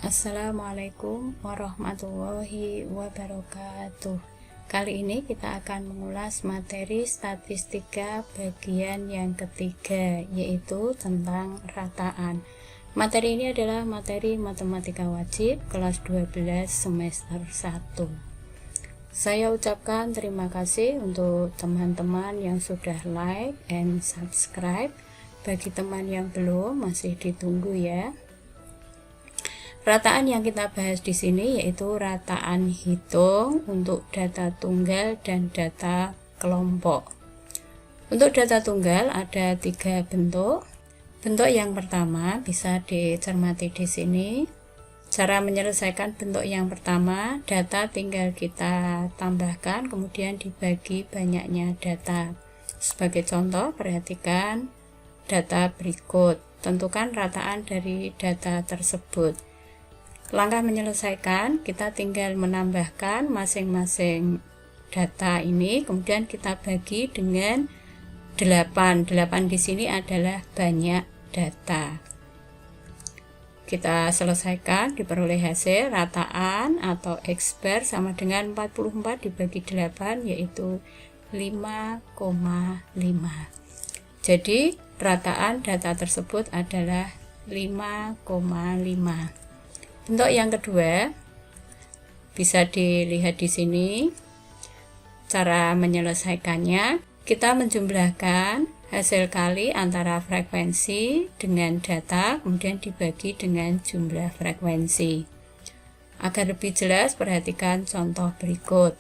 Assalamualaikum warahmatullahi wabarakatuh. Kali ini kita akan mengulas materi statistika bagian yang ketiga, yaitu tentang rataan. Materi ini adalah materi matematika wajib kelas 12 semester 1. Saya ucapkan terima kasih untuk teman-teman yang sudah like and subscribe. Bagi teman yang belum, masih ditunggu ya. Rataan yang kita bahas di sini yaitu rataan hitung untuk data tunggal dan data kelompok. Untuk data tunggal ada 3 bentuk. Bentuk yang pertama bisa dicermati di sini. Cara menyelesaikan bentuk yang pertama, data tinggal kita tambahkan kemudian dibagi banyaknya data. Sebagai contoh, perhatikan data berikut. Tentukan rataan dari data tersebut. Langkah menyelesaikan, kita tinggal menambahkan masing-masing data ini, kemudian kita bagi dengan 8. 8 di sini adalah banyak data. Kita selesaikan, diperoleh hasil rataan atau X bar sama dengan 44 dibagi 8, yaitu 5,5. Jadi, rataan data tersebut adalah 5,5. Bentuk yang kedua bisa dilihat di sini. Cara menyelesaikannya, kita menjumlahkan hasil kali antara frekuensi dengan data, kemudian dibagi dengan jumlah frekuensi. Agar lebih jelas, perhatikan contoh berikut.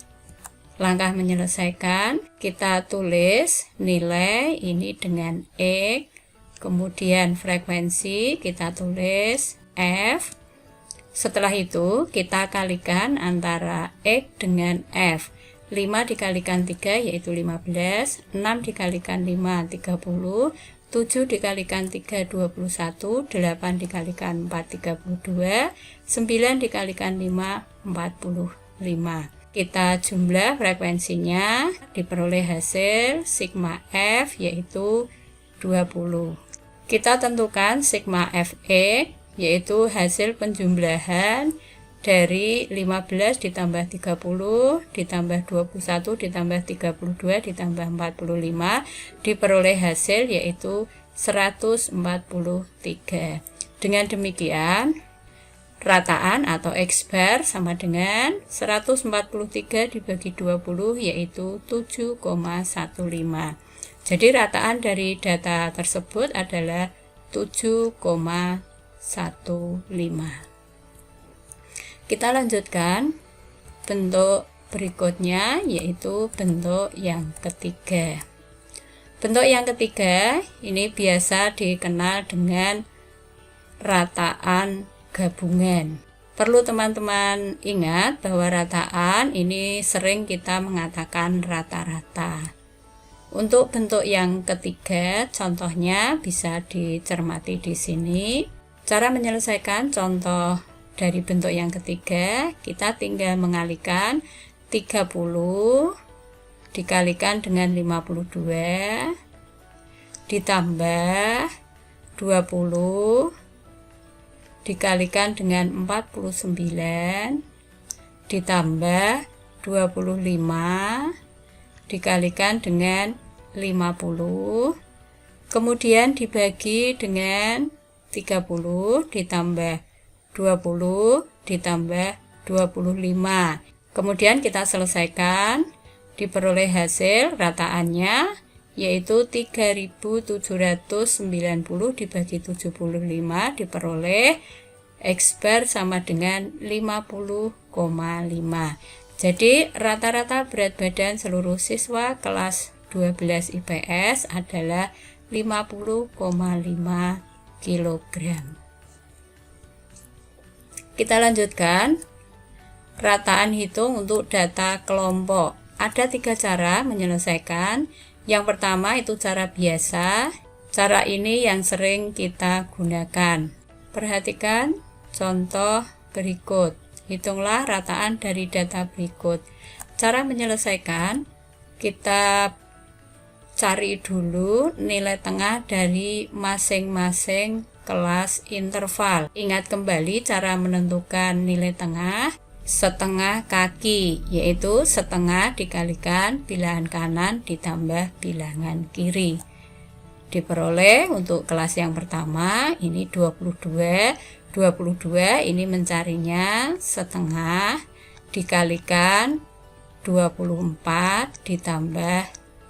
Langkah menyelesaikan, kita tulis nilai ini dengan X, kemudian frekuensi kita tulis F. Setelah itu, kita kalikan antara X dengan F. 5 dikalikan 3 yaitu 15, 6 dikalikan 5, 30, 7 dikalikan 3, 21, 8 dikalikan 4, 32, 9 dikalikan 5, 45. Kita jumlah frekuensinya, diperoleh hasil sigma F yaitu 20. Kita tentukan sigma Fe, yaitu hasil penjumlahan dari 15 ditambah 30 ditambah 21 ditambah 32 ditambah 45 diperoleh hasil yaitu 143. Dengan demikian, rataan atau X bar sama dengan 143 dibagi 20 yaitu 7,15. Jadi rataan dari data tersebut adalah 7,15. Kita lanjutkan bentuk berikutnya, yaitu bentuk yang ketiga. Bentuk yang ketiga ini biasa dikenal dengan rataan gabungan. Perlu teman-teman ingat bahwa rataan ini sering kita mengatakan rata-rata. Untuk bentuk yang ketiga, contohnya bisa dicermati di sini. Cara menyelesaikan contoh dari bentuk yang ketiga, kita tinggal mengalihkan 30 dikalikan dengan 52 ditambah 20 dikalikan dengan 49 ditambah 25 dikalikan dengan 50, kemudian dibagi dengan 30 ditambah 20 ditambah 25. Kemudian kita selesaikan, diperoleh hasil rataannya yaitu 3790 dibagi 75 diperoleh X bar sama dengan 50,5. Jadi rata-rata berat badan seluruh siswa kelas 12 IPS adalah 50,5 kg. Kita lanjutkan rataan hitung untuk data kelompok. Ada 3 cara menyelesaikan. Yang pertama itu cara biasa. Cara ini yang sering kita gunakan. Perhatikan contoh berikut. Hitunglah rataan dari data berikut. Cara menyelesaikan, kita cari dulu nilai tengah dari masing-masing kelas interval. Ingat kembali cara menentukan nilai tengah, setengah kaki, yaitu setengah dikalikan bilangan kanan ditambah bilangan kiri. Diperoleh untuk kelas yang pertama ini 22. 22 ini mencarinya setengah dikalikan 24 ditambah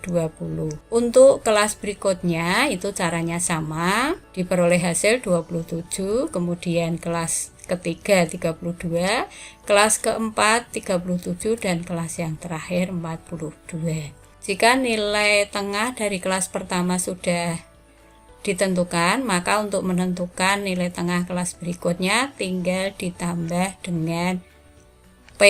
20. Untuk kelas berikutnya itu caranya sama, diperoleh hasil 27, kemudian kelas ketiga 32, kelas keempat 37, dan kelas yang terakhir 42. Jika nilai tengah dari kelas pertama sudah ditentukan, maka untuk menentukan nilai tengah kelas berikutnya tinggal ditambah dengan P,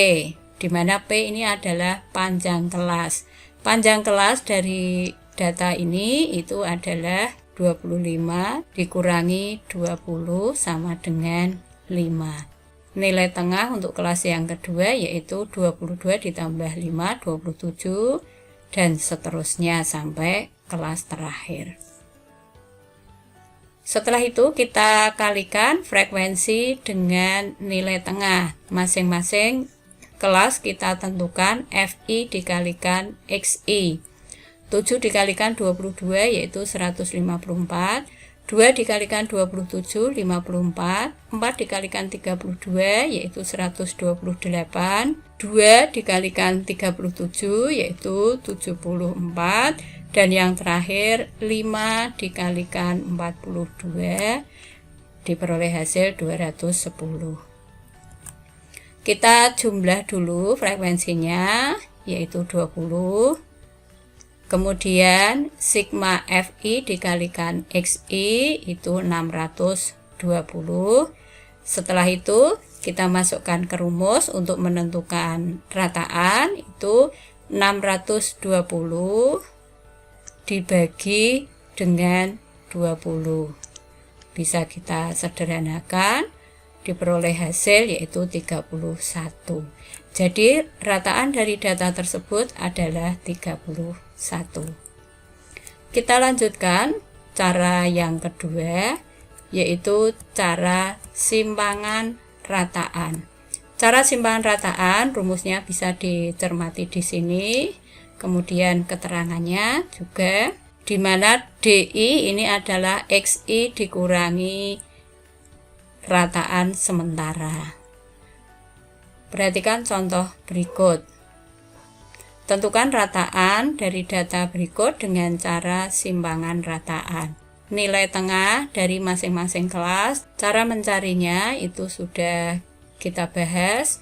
di mana P ini adalah panjang kelas. Panjang kelas dari data ini itu adalah 25 dikurangi 20 sama dengan 5. Nilai tengah untuk kelas yang kedua yaitu 22 ditambah 5, 27, dan seterusnya sampai kelas terakhir. Setelah itu kita kalikan frekuensi dengan nilai tengah. Masing-masing kelas kita tentukan FI dikalikan XI. 7 dikalikan 22 yaitu 154, 2 dikalikan 27 54, 4 dikalikan 32 yaitu 128, 2 dikalikan 37 yaitu 74, dan yang terakhir 5 dikalikan 42 diperoleh hasil 210. Kita jumlah dulu frekuensinya yaitu 20. Kemudian sigma FI dikalikan XI itu 620. Setelah itu kita masukkan ke rumus untuk menentukan rataan, itu 620 dibagi dengan 20. Bisa kita sederhanakan, diperoleh hasil yaitu 31. Jadi rataan dari data tersebut adalah 31. Kita lanjutkan cara yang kedua, yaitu cara simpangan rataan. Cara simpangan rataan rumusnya bisa dicermati di sini, kemudian keterangannya juga, di mana DI ini adalah XI dikurangi rataan sementara. Perhatikan contoh berikut. Tentukan rataan dari data berikut dengan cara simpangan rataan. Nilai tengah dari masing-masing kelas, cara mencarinya itu sudah kita bahas.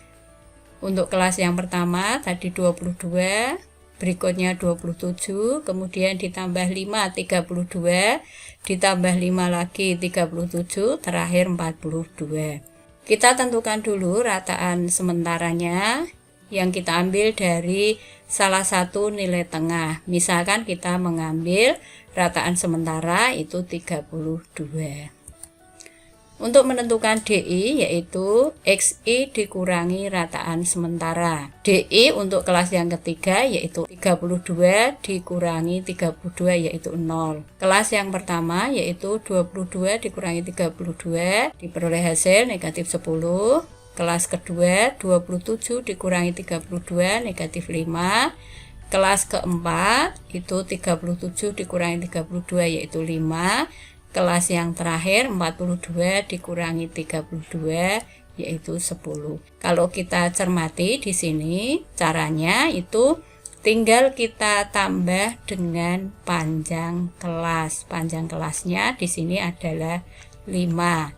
Untuk kelas yang pertama tadi 22, berikutnya 27, kemudian ditambah 5 32, ditambah 5 lagi 37, terakhir 42. Kita tentukan dulu rataan sementaranya yang kita ambil dari salah satu nilai tengah. Misalkan kita mengambil rataan sementara itu 32. Untuk menentukan DI yaitu XI dikurangi rataan sementara. DI untuk kelas yang ketiga yaitu 32 dikurangi 32 yaitu 0. Kelas yang pertama yaitu 22 dikurangi 32 diperoleh hasil negatif 10. Kelas kedua 27 dikurangi 32 negatif 5. Kelas keempat itu 37 dikurangi 32 yaitu 5. Kelas yang terakhir 42 dikurangi 32 yaitu 10. Kalau kita cermati di sini caranya itu tinggal kita tambah dengan panjang kelas. Panjang kelasnya di sini adalah 5.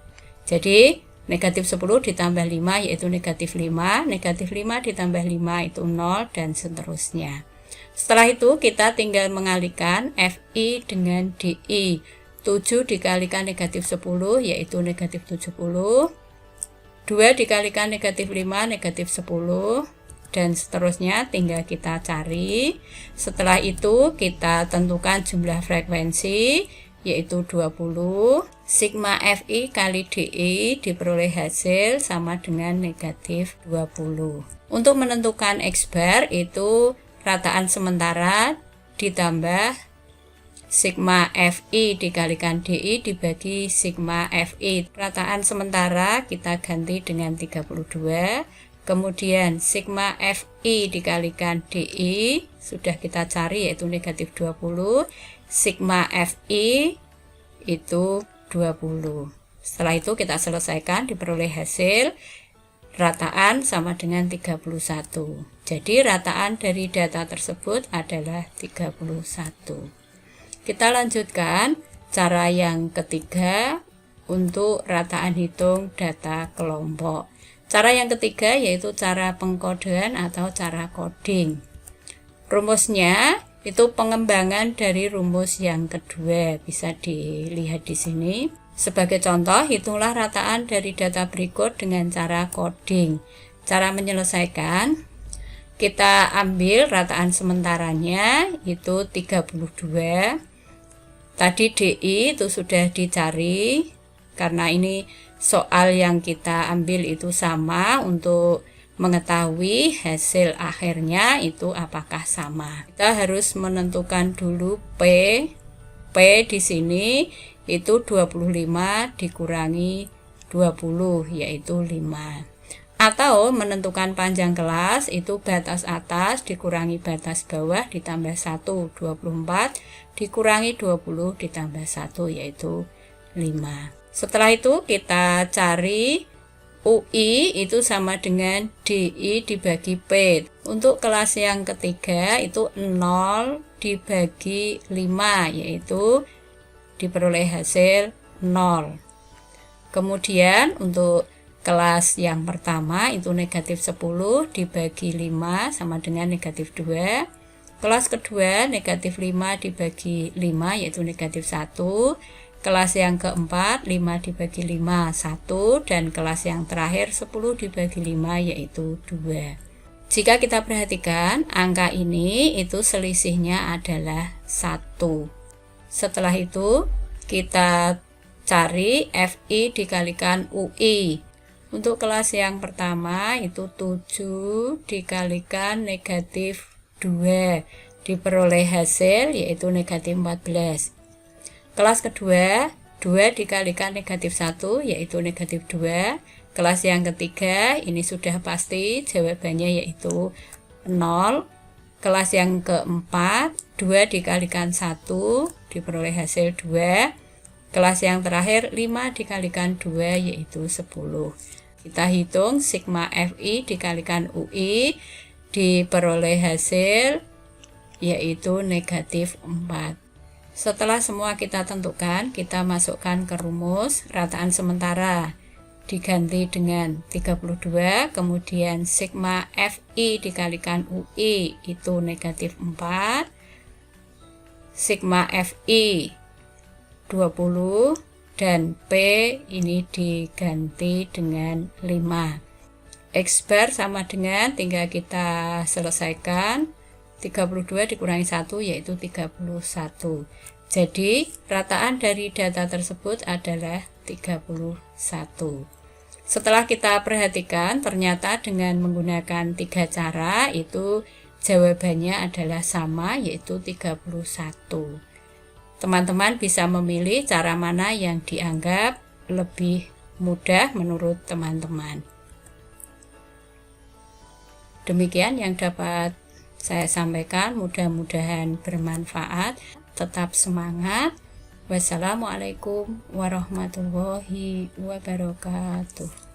Jadi negatif 10 ditambah 5 yaitu negatif 5. Negatif 5 ditambah 5 itu 0 dan seterusnya. Setelah itu kita tinggal mengalihkan FI dengan DI. 7 dikalikan negatif 10 yaitu negatif 70. 2 dikalikan negatif 5 negatif 10, dan seterusnya tinggal kita cari. Setelah itu kita tentukan jumlah frekuensi yaitu 20. Sigma FI kali DI diperoleh hasil sama dengan negatif 20. Untuk menentukan X bar itu rataan sementara ditambah sigma FI dikalikan DI dibagi sigma FI. Rataan sementara kita ganti dengan 32. Kemudian sigma FI dikalikan DI sudah kita cari yaitu negatif 20. Sigma FI itu 20. Setelah itu kita selesaikan, diperoleh hasil rataan sama dengan 31. Jadi rataan dari data tersebut adalah 31. Kita lanjutkan cara yang ketiga untuk rataan hitung data kelompok. Cara yang ketiga yaitu cara pengkodean atau cara coding. Rumusnya itu pengembangan dari rumus yang kedua, bisa dilihat di sini. Sebagai contoh, hitunglah rataan dari data berikut dengan cara coding. Cara menyelesaikan, kita ambil rataan sementaranya itu 32. Tadi DI itu sudah dicari, karena ini soal yang kita ambil itu sama untuk mengetahui hasil akhirnya itu apakah sama. Kita harus menentukan dulu P di sini itu 25 dikurangi 20 yaitu 5. Atau menentukan panjang kelas itu batas atas dikurangi batas bawah ditambah 1, 24 dikurangi 20 ditambah 1 yaitu 5. Setelah itu kita cari UI itu sama dengan DI dibagi P. Untuk kelas yang ketiga itu 0 dibagi 5 yaitu diperoleh hasil 0. Kemudian untuk kelas yang pertama itu negatif 10 dibagi 5 sama dengan negatif 2. Kelas kedua negatif 5 dibagi 5 yaitu negatif 1. Kelas yang keempat 5 dibagi 5 1. Dan kelas yang terakhir 10 dibagi 5 yaitu 2. Jika kita perhatikan angka ini itu selisihnya adalah 1. Setelah itu kita cari FI dikalikan UI. Untuk kelas yang pertama itu 7 dikalikan negatif 2 diperoleh hasil yaitu negatif 14. Kelas kedua 2 dikalikan negatif 1 yaitu negatif 2. Kelas yang ketiga ini sudah pasti jawabannya yaitu 0. Kelas yang keempat 2 dikalikan 1 diperoleh hasil 2. Kelas yang terakhir 5 dikalikan 2 yaitu 10. Kita hitung sigma FI dikalikan UI diperoleh hasil yaitu negatif 4. Setelah semua kita tentukan, kita masukkan ke rumus rataan sementara. Diganti dengan 32, kemudian sigma FI dikalikan UI itu negatif 4, sigma FI 20, dan P ini diganti dengan 5. X bar sama dengan, tinggal kita selesaikan, 32 dikurangi 1 yaitu 31. Jadi rataan dari data tersebut adalah 31. Setelah kita perhatikan, ternyata dengan menggunakan 3 cara itu jawabannya adalah sama yaitu 31. Teman-teman bisa memilih cara mana yang dianggap lebih mudah menurut teman-teman. Demikian yang dapat saya sampaikan, mudah-mudahan bermanfaat. Tetap semangat. Wassalamualaikum warahmatullahi wabarakatuh.